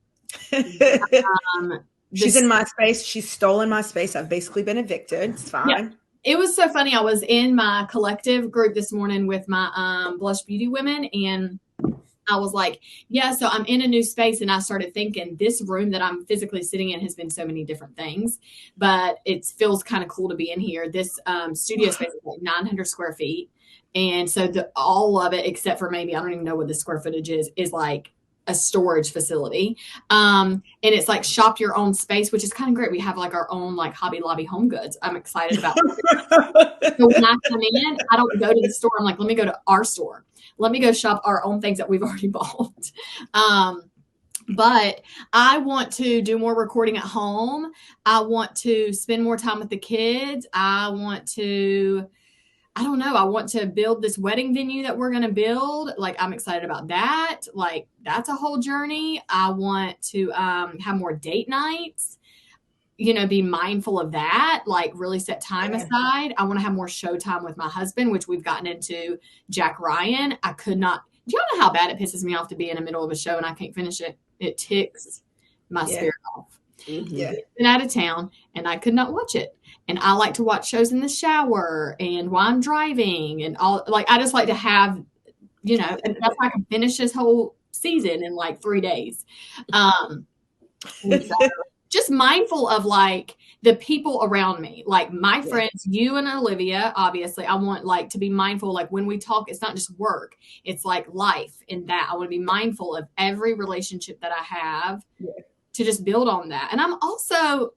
She's in my space. She's stolen my space. I've basically been evicted. It's fine. Yeah. It was so funny. I was in my collective group this morning with my Blush Beauty women, and I was like, yeah, so I'm in a new space. And I started thinking this room that I'm physically sitting in has been so many different things, but it feels kind of cool to be in here. This studio space is like 900 square feet. And so all of it, except for maybe, I don't even know what the square footage is like a storage facility. And it's like shop your own space, which is kind of great. We have like our own like Hobby Lobby home goods. I'm excited about that. So when I come in, I don't go to the store. I'm like, let me go to our store. Let me go shop our own things that we've already bought. But I want to do more recording at home. I want to spend more time with the kids. I want to build this wedding venue that we're going to build. Like, I'm excited about that. Like, that's a whole journey. I want to have more date nights, be mindful of that, like really set time aside. I want to have more show time with my husband, which we've gotten into Jack Ryan. Do y'all know how bad it pisses me off to be in the middle of a show and I can't finish it? It ticks my spirit off. Mm-hmm. Yeah. He's been out of town and I could not watch it. And I like to watch shows in the shower and while I'm driving and all, like, I just like to have, and that's how I can finish this whole season in like 3 days. So just mindful of like the people around me, like my friends, you and Olivia, obviously. I want like to be mindful, like when we talk, it's not just work, it's like life in that. I want to be mindful of every relationship that I have to just build on that. And I'm a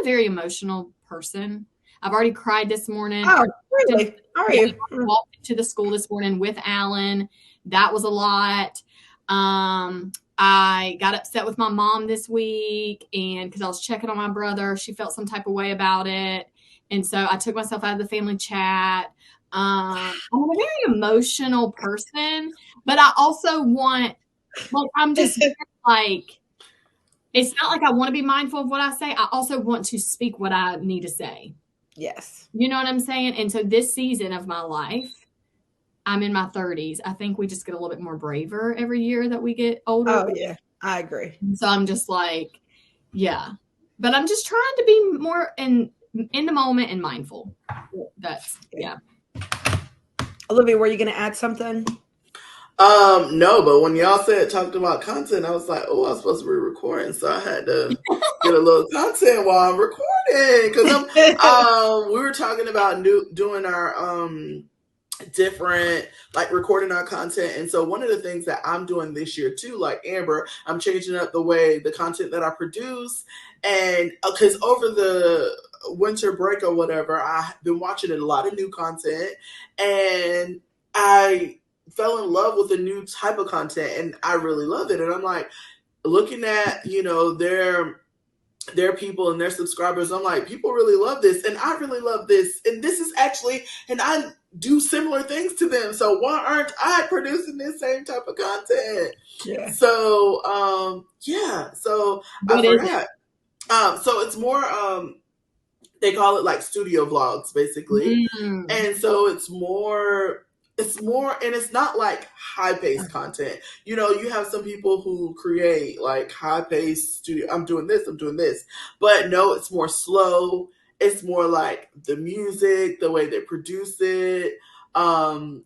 very emotional person. I've already cried this morning. Oh, really? Are you? I walked to the school this morning with Alan. That was a lot. I got upset with my mom this week and because I was checking on my brother, she felt some type of way about it. And so I took myself out of the family chat. I'm a very emotional person, but I also want, like, I'm just like, it's not like I want to be mindful of what I say. I also want to speak what I need to say. Yes. You know what I'm saying? And so this season of my life, I'm in my 30s. I think we just get a little bit more braver every year that we get older. Oh, yeah. I agree. So I'm just like, yeah. But I'm just trying to be more in the moment and mindful. That's, yeah. Olivia, were you going to add something? No, but when y'all talked about content, I was like, oh, I was supposed to be recording, so I had to get a little content while I'm recording because we were talking about doing our different, like recording our content. And so one of the things that I'm doing this year too, like Amber, I'm changing up the way the content that I produce. And because over the winter break or whatever, I've been watching a lot of new content, and I fell in love with a new type of content, and I really love it. And I'm like looking at, their people and their subscribers. I'm like, people really love this, and I really love this, and this is actually, and I do similar things to them. So why aren't I producing this same type of content? Yeah. So yeah. So What I is forgot. So it's more they call it like studio vlogs basically. And so it's more, and it's not like high paced content. You have some people who create like high paced studio, I'm doing this, but no, it's more slow. It's more like the music, the way they produce it,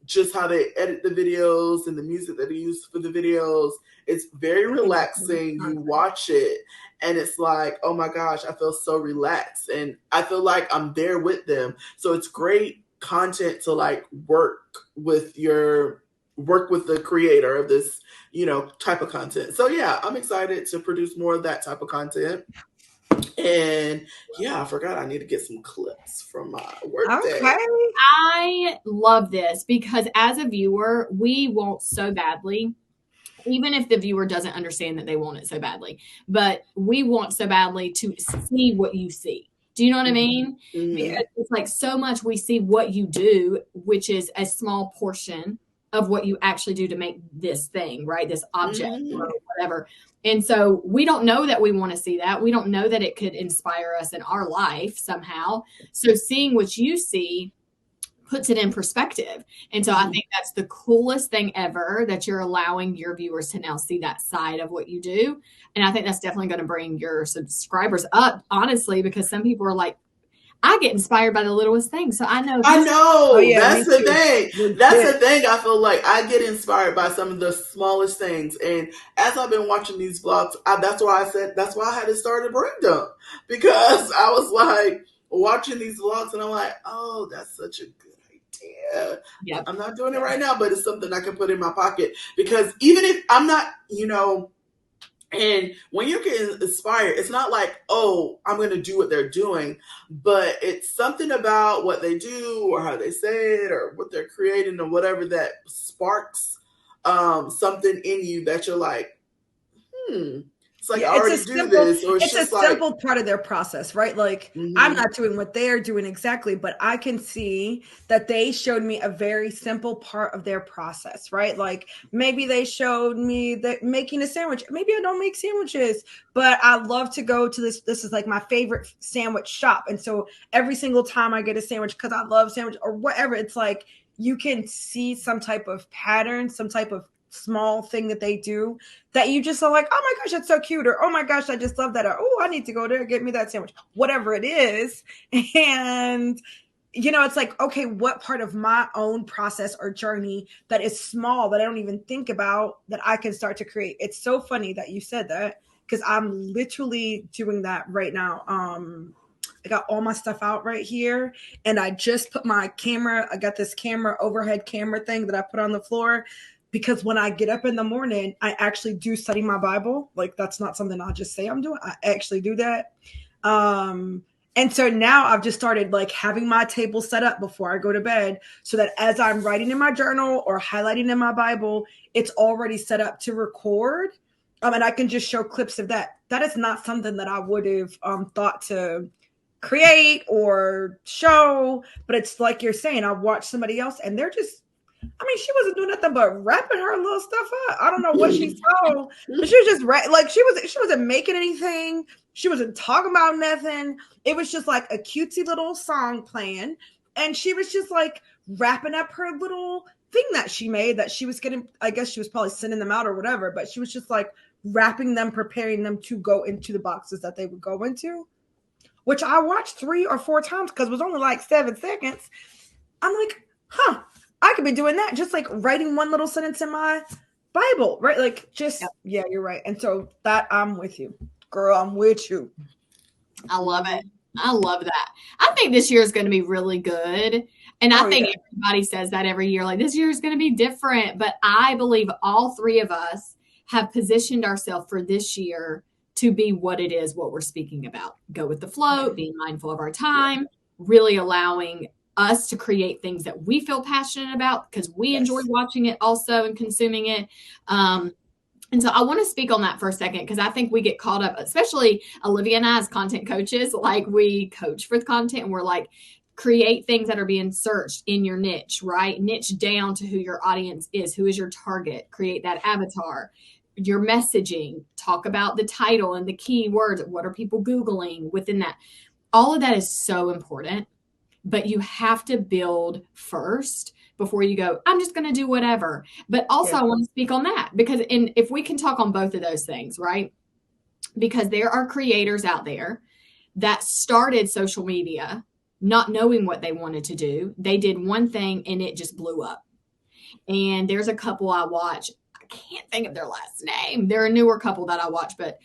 just how they edit the videos and the music that they use for the videos. It's very relaxing. You watch it and it's like, oh my gosh, I feel so relaxed and I feel like I'm there with them. So it's great content to like work with the creator of this, type of content. So yeah, I'm excited to produce more of that type of content. And yeah, I forgot I need to get some clips from my work day. Okay. I love this because as a viewer, we want so badly, even if the viewer doesn't understand that they want it so badly, but we want so badly to see what you see. Do you know what I mean? Mm-hmm. Because it's like so much we see what you do, which is a small portion of what you actually do to make this thing, right? This object or whatever. And so we don't know that we want to see that. We don't know that it could inspire us in our life somehow. So seeing what you see puts it in perspective. And so I think that's the coolest thing ever, that you're allowing your viewers to now see that side of what you do. And I think that's definitely going to bring your subscribers up, honestly, because some people are like, I get inspired by the littlest thing. So I know. Oh, yeah, that's the thing. That's the thing. I feel like I get inspired by some of the smallest things. And as I've been watching these vlogs, that's why I had to start a brain dump, because I was like watching these vlogs and I'm like, oh, that's such a good idea. Yep. I'm not doing it right now, but it's something I can put in my pocket, because even if I'm not, and when you're getting inspired, it's not like, oh, I'm going to do what they're doing, but it's something about what they do or how they say it or what they're creating or whatever that sparks something in you that you're like, it's like, I already do this. Or it's just a simple part of their process, right? Like, I'm not doing what they're doing exactly, but I can see that they showed me a very simple part of their process, right? Like, maybe they showed me that making a sandwich. Maybe I don't make sandwiches, but I love to go to this is like my favorite sandwich shop. And so every single time I get a sandwich, because I love sandwich or whatever, it's like you can see some type of pattern, some type of small thing that they do that you just are like, oh my gosh, that's so cute, or oh my gosh, I just love that, or oh, I need to go there, get me that sandwich, whatever it is. And it's like, okay, what part of my own process or journey that is small that I don't even think about that I can start to create? It's so funny that you said that, because I'm literally doing that right now. I got all my stuff out right here, and I just put my camera, I got this overhead camera thing that I put on the floor, because when I get up in the morning, I actually do study my Bible. Like, that's not something I'll just say I'm doing. I actually do that. And so now I've just started like having my table set up before I go to bed, so that as I'm writing in my journal or highlighting in my Bible, it's already set up to record. And I can just show clips of that. That is not something that I would have thought to create or show. But it's like you're saying, I watch somebody else and they're just, she wasn't doing nothing but wrapping her little stuff up. I don't know what she saw, but she was just like, she wasn't making anything. She wasn't talking about nothing. It was just like a cutesy little song playing, and she was just like wrapping up her little thing that she made that she was getting. I guess she was probably sending them out or whatever, but she was just like wrapping them, preparing them to go into the boxes that they would go into, which I watched 3 or 4 times because it was only like 7 seconds. I'm like, huh, I could be doing that. Just like writing one little sentence in my Bible, right? Like just, yeah, you're right. And so that I'm with you, girl. I'm with you. I love it. I love that. I think this year is going to be really good. And I think everybody says that every year, like this year is going to be different. But I believe all 3 of us have positioned ourselves for this year to be what it is, what we're speaking about. Go with the flow, being mindful of our time, really allowing us to create things that we feel passionate about because we enjoy watching it also and consuming it. And so I want to speak on that for a second because I think we get caught up, especially Olivia and I as content coaches, like we coach for the content and we're like, create things that are being searched in your niche, right? Niche down to who your audience is, who is your target, create that avatar, your messaging, talk about the title and the keywords. What are people Googling within that? All of that is so important, but you have to build first before you go, I'm just going to do whatever. But also I want to speak on that because if we can talk on both of those things, right? Because there are creators out there that started social media not knowing what they wanted to do. They did one thing and it just blew up. And there's a couple I watch. I can't think of their last name. They're a newer couple that I watch, but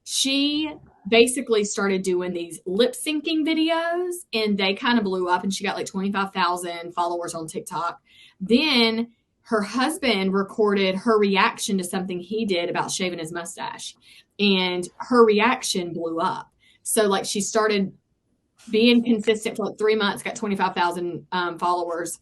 she basically started doing these lip syncing videos and they kind of blew up and she got like 25,000 followers on TikTok. Then her husband recorded her reaction to something he did about shaving his mustache and her reaction blew up. So like she started being consistent for like 3 months, got 25,000 followers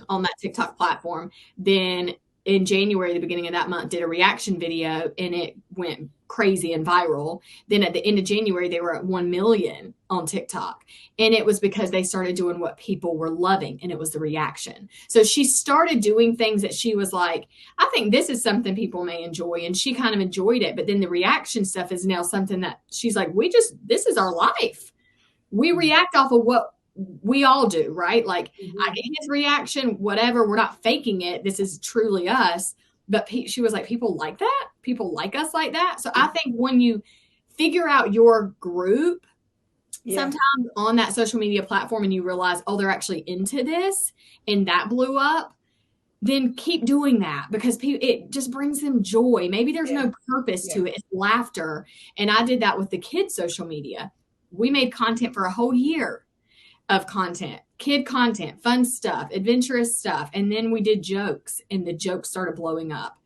on that TikTok platform. Then in January, the beginning of that month, did a reaction video and it went crazy and viral. Then at the end of January, they were at 1 million on TikTok. And it was because they started doing what people were loving and it was the reaction. So she started doing things that she was like, I think this is something people may enjoy. And she kind of enjoyed it. But then the reaction stuff is now something that she's like, this is our life. We react off of what we all do, right? Like I get his reaction, whatever, we're not faking it. This is truly us. But she was like, people like that? People like us like that? So I think when you figure out your group, sometimes on that social media platform and you realize, oh, they're actually into this and that blew up, then keep doing that because it just brings them joy. Maybe there's no purpose to it. It's laughter. And I did that with the kids' social media. We made content for a whole year of content, kid content, fun stuff, adventurous stuff. And then we did jokes and the jokes started blowing up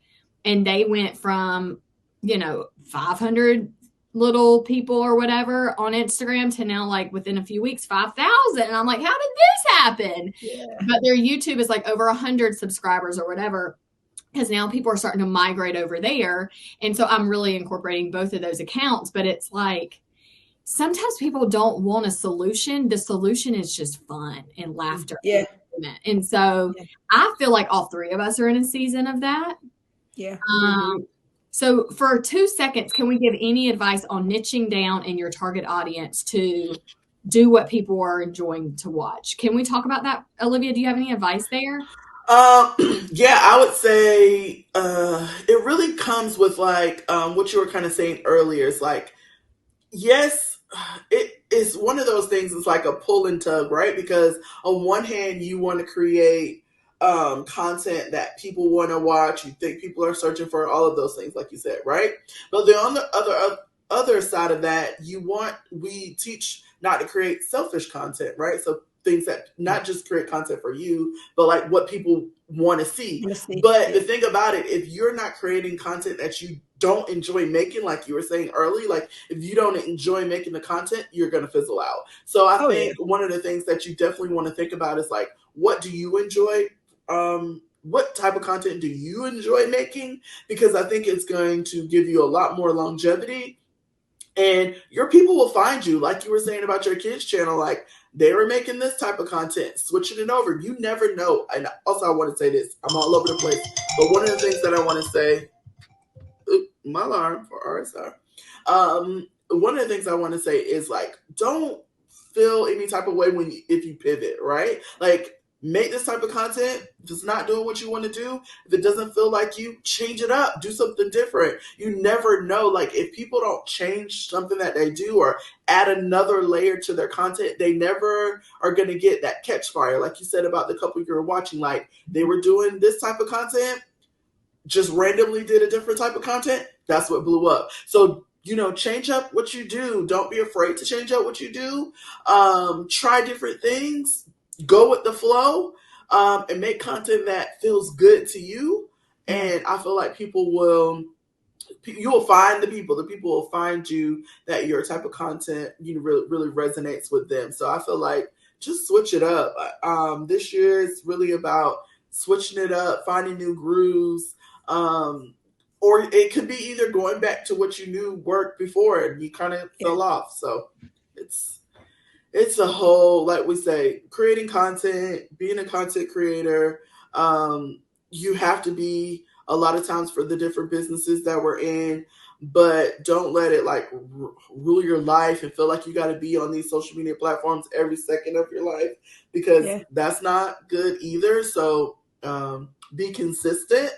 and they went from, 500 little people or whatever on Instagram to now like within a few weeks, 5,000. And I'm like, how did this happen? Yeah. But their YouTube is like over 100 subscribers or whatever. Because now people are starting to migrate over there. And so I'm really incorporating both of those accounts, but it's like, sometimes people don't want a solution. The solution is just fun and laughter. Yeah. And so I feel like all 3 of us are in a season of that. Yeah. So for 2 seconds, can we give any advice on niching down in your target audience to do what people are enjoying to watch? Can we talk about that? Olivia, do you have any advice there? I would say it really comes with like what you were kind of saying earlier. It's like, yes, it is one of those things. It's like a pull and tug, right? Because on one hand, you want to create content that people want to watch. You think people are searching for all of those things, like you said, right? But then on the other side of that, we teach not to create selfish content, right? So things that not just create content for you, but like what people want to see. But the thing about it, if you're not creating content that you don't enjoy making, like you were saying early, like if you don't enjoy making the content, you're going to fizzle out. So I think one of the things that you definitely want to think about is like, what do you enjoy? What type of content do you enjoy making? Because I think it's going to give you a lot more longevity and your people will find you. Like you were saying about your kids' channel, like they were making this type of content, switching it over. You never know. And also I want to say this, I'm all over the place, but one of the things that I want to say, my alarm for RSR. One of the things I want to say is like, don't feel any type of way if you pivot, right? Like make this type of content. If it's not doing what you want to do, if it doesn't feel like you, change it up, do something different. You never know. Like, if people don't change something that they do or add another layer to their content, they never are going to get that catch fire. Like you said about the couple you were watching, like they were doing this type of content, just randomly did a different type of content. That's what blew up. So, change up what you do. Don't be afraid to change up what you do. Try different things. Go with the flow, and make content that feels good to you. And I feel like you will find the people will find you, that your type of content, really, really resonates with them. So I feel like just switch it up. This year is really about switching it up, finding new grooves. Or it could be either going back to what you knew worked before and you kind of fell off. So it's a whole, like we say, creating content, being a content creator. You have to be, a lot of times, for the different businesses that we're in, but don't let it like rule your life and feel like you got to be on these social media platforms every second of your life, because that's not good either. So be consistent,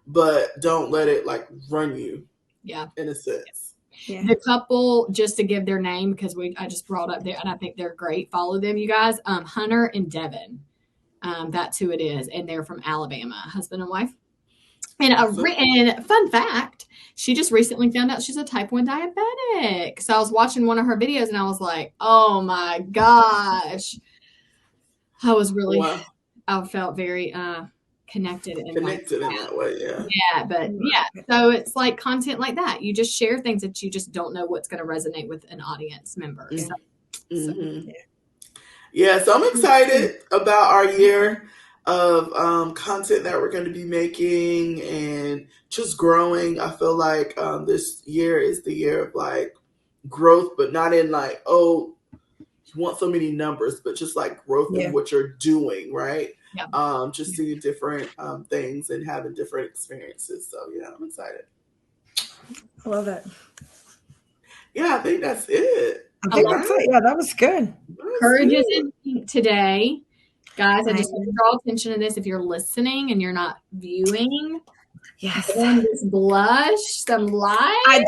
but don't let it like run you. Yeah. In a sense. Yeah. The couple, just to give their name, because I just brought up there, and I think they're great. Follow them, you guys. Hunter and Devin. That's who it is, and they're from Alabama, husband and wife. And and fun fact, she just recently found out she's a type 1 diabetic. So I was watching one of her videos, and I was like, "Oh my gosh!" I was really, I felt very connected in that way. But so it's like content like that. You just share things that you just don't know what's going to resonate with an audience member. So I'm excited about our year of content that we're going to be making and just growing. I feel like this year is the year of like growth, but not in like, oh, you want so many numbers, but just like growth in what you're doing, right? Just seeing different things and having different experiences. So I'm excited. I love that. I think that's it. I think that's it. Yeah, that was good. Courage is in pink today. Guys, I just want to draw attention to this. If you're listening and you're not viewing, this blush, some light. I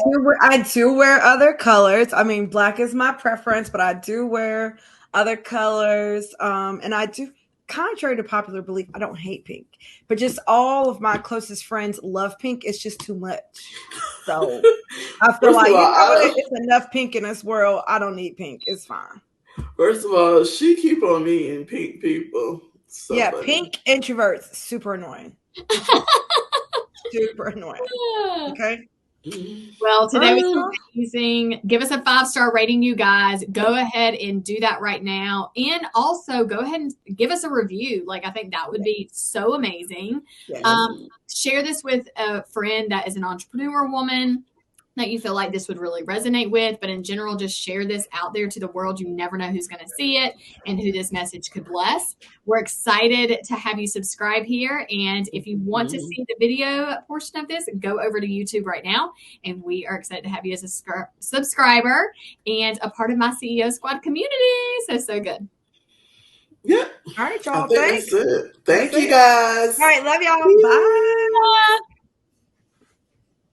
do wear other colors. I mean, black is my preference, but I do wear other colors. And I do, contrary to popular belief, I don't hate pink, but just all of my closest friends love pink. It's just too much. So I feel like it's enough pink in this world. I don't need pink. It's fine. First of all, she keep on meeting pink people. So funny. Pink introverts, super annoying. Super annoying. Okay. Well, today was amazing. Give us a 5-star rating, you guys. Go ahead and do that right now. And also go ahead and give us a review. Like, I think that would be so amazing. Yes. Share this with a friend that is an entrepreneur woman that you feel like this would really resonate with. But in general, just share this out there to the world. You never know who's going to see it and who this message could bless. We're excited to have you subscribe here. And if you want to see the video portion of this, go over to YouTube right now. And we are excited to have you as a subscriber and a part of my CEO Squad community. So good. Yeah. All right, y'all. Thanks. Thank you, guys. All right. Love y'all. Bye.